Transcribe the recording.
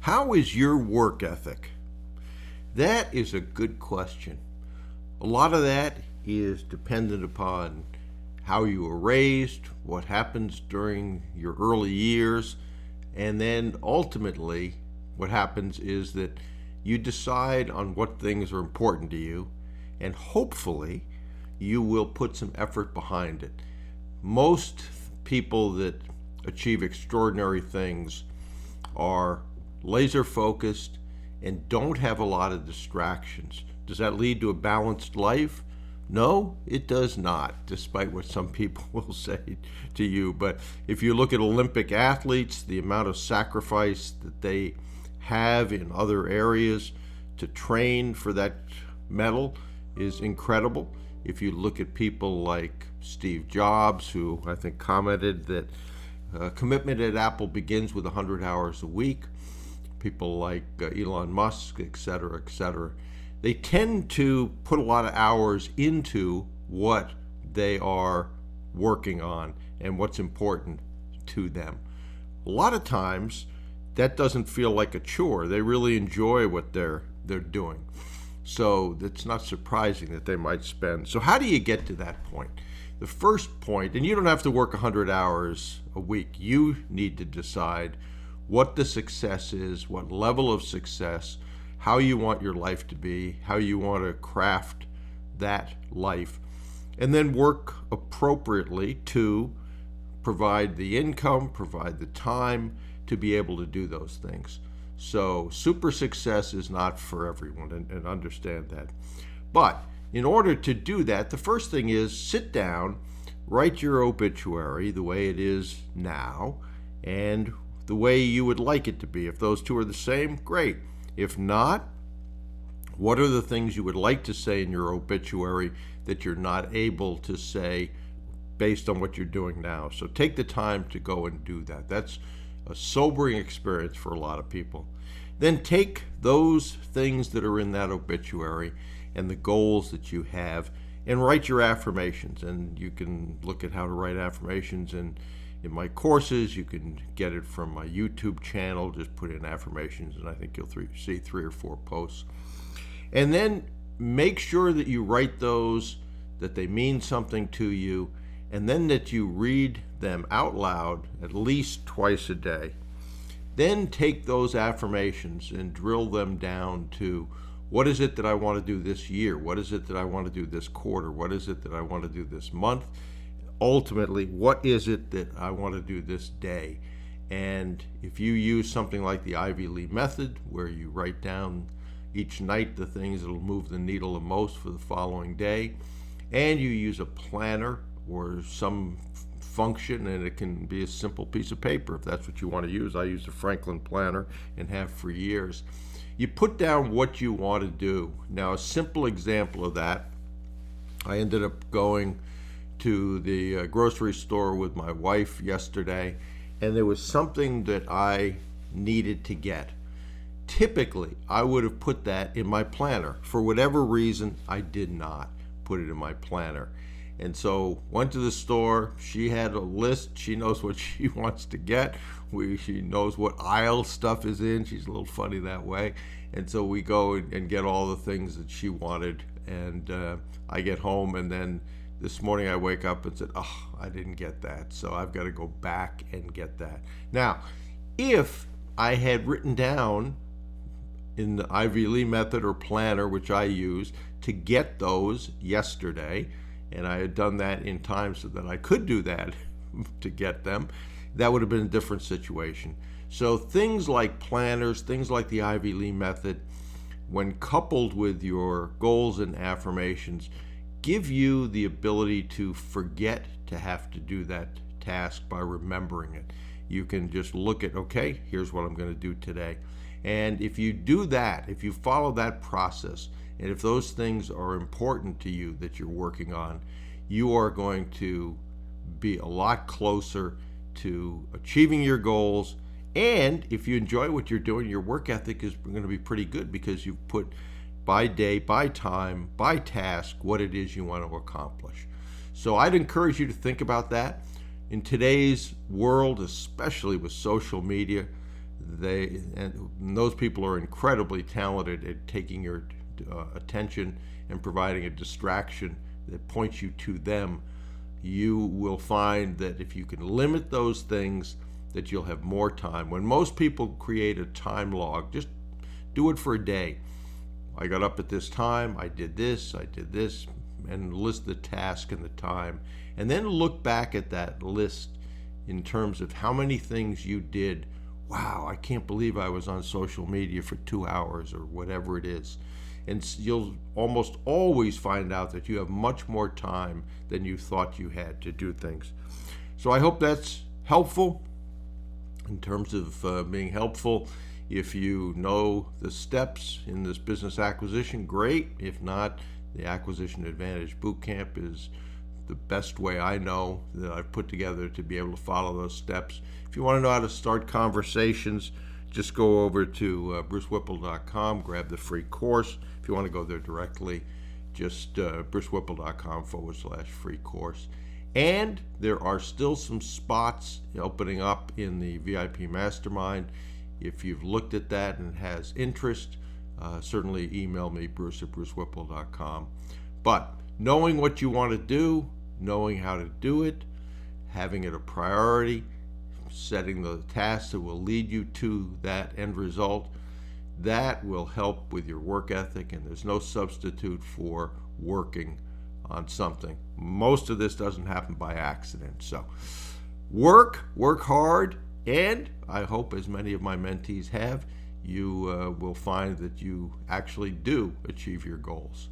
How is your work ethic? That is a good question. A lot of that is dependent upon how you were raised, what happens during your early years, and then ultimately what happens is that you decide on what things are important to you, and hopefully you will put some effort behind it. Most people that achieve extraordinary things are laser focused and don't have a lot of distractions. Does that lead to a balanced life? No, it does not, despite what some people will say to you. But if you look at Olympic athletes, the amount of sacrifice that they have in other areas to train for that medal is incredible. If you look at people like Steve Jobs, who I think commented that commitment at Apple begins with 100 hours a week, people like Elon Musk, et cetera, they tend to put a lot of hours into what they are working on and what's important to them. A lot of times that doesn't feel like a chore. They really enjoy what they're doing. So it's not surprising that they might spend. So how do you get to that point? The first point, and you don't have to work 100 hours a week. You need to decide what the success is, what level of success, how you want your life to be, how you want to craft that life, and then work appropriately to provide the income, provide the time to be able to do those things. So super success is not for everyone, and understand that. But in order to do that, the first thing is sit down, write your obituary the way it is now, and the way you would like it to be. If those two are the same, great. If not, what are the things you would like to say in your obituary that you're not able to say based on what you're doing now? So take the time to go and do that. That's a sobering experience for a lot of people. Then take those things that are in that obituary and the goals that you have and write your affirmations. And you can look at how to write affirmations in my courses. You can get it from my YouTube channel. Just put in affirmations and I think you'll see 3 or 4 posts. And then make sure that you write those, that they mean something to you, and then that you read them out loud at least twice a day. Then take those affirmations and drill them down to what is it that I want to do this year? What is it that I want to do this quarter? What is it that I want to do this month? Ultimately, what is it that I want to do this day? And if you use something like the Ivy Lee method, where you write down each night the things that will move the needle the most for the following day, and you use a planner or some function, and it can be a simple piece of paper if that's what you want to use. I use a Franklin planner and have for years. You put down what you want to do. Now, a simple example of that, I ended up going to the grocery store with my wife yesterday, and there was something that I needed to get. Typically, I would have put that in my planner. For whatever reason, I did not put it in my planner. And so went to the store. She had a list. She knows what she wants to get. She knows what aisle stuff is in. She's a little funny that way. And so we go and get all the things that she wanted. And I get home, and then this morning I wake up and said, oh, I didn't get that. So I've got to go back and get that. Now, if I had written down in the Ivy Lee method or planner, which I use, to get those yesterday, and I had done that in time so that I could do that to get them, that would have been a different situation. So things like planners, things like the Ivy Lee method, when coupled with your goals and affirmations, give you the ability to forget to have to do that task by remembering it. You can just look at, okay, here's what I'm going to do today. And if you do that, if you follow that process, and if those things are important to you that you're working on, you are going to be a lot closer to achieving your goals. And if you enjoy what you're doing, your work ethic is going to be pretty good because you've put by day, by time, by task, what it is you want to accomplish. So I'd encourage you to think about that. In today's world, especially with social media, And those people are incredibly talented at taking your attention and providing a distraction that points you to them. You will find that if you can limit those things, that you'll have more time. When most people create a time log, just do it for a day. I got up at this time, I did this, and list the task and the time. And then look back at that list in terms of how many things you did. Wow, I can't believe I was on social media for 2 hours or whatever it is. And you'll almost always find out that you have much more time than you thought you had to do things. So I hope that's helpful. In terms of being helpful, if you know the steps in this business acquisition, great. If not, the Acquisition Advantage Bootcamp is the best way I know that I've put together to be able to follow those steps. If you want to know how to start conversations, just go over to brucewhipple.com, grab the free course. If you want to go there directly, just brucewhipple.com/free course. And there are still some spots opening up in the VIP Mastermind. If you've looked at that and has interest, certainly email me, bruce@brucewhipple.com. But knowing what you want to do, knowing how to do it, having it a priority, setting the tasks that will lead you to that end result, that will help with your work ethic, and there's no substitute for working on something. Most of this doesn't happen by accident. So work hard, and I hope, as many of my mentees have, you will find that you actually do achieve your goals.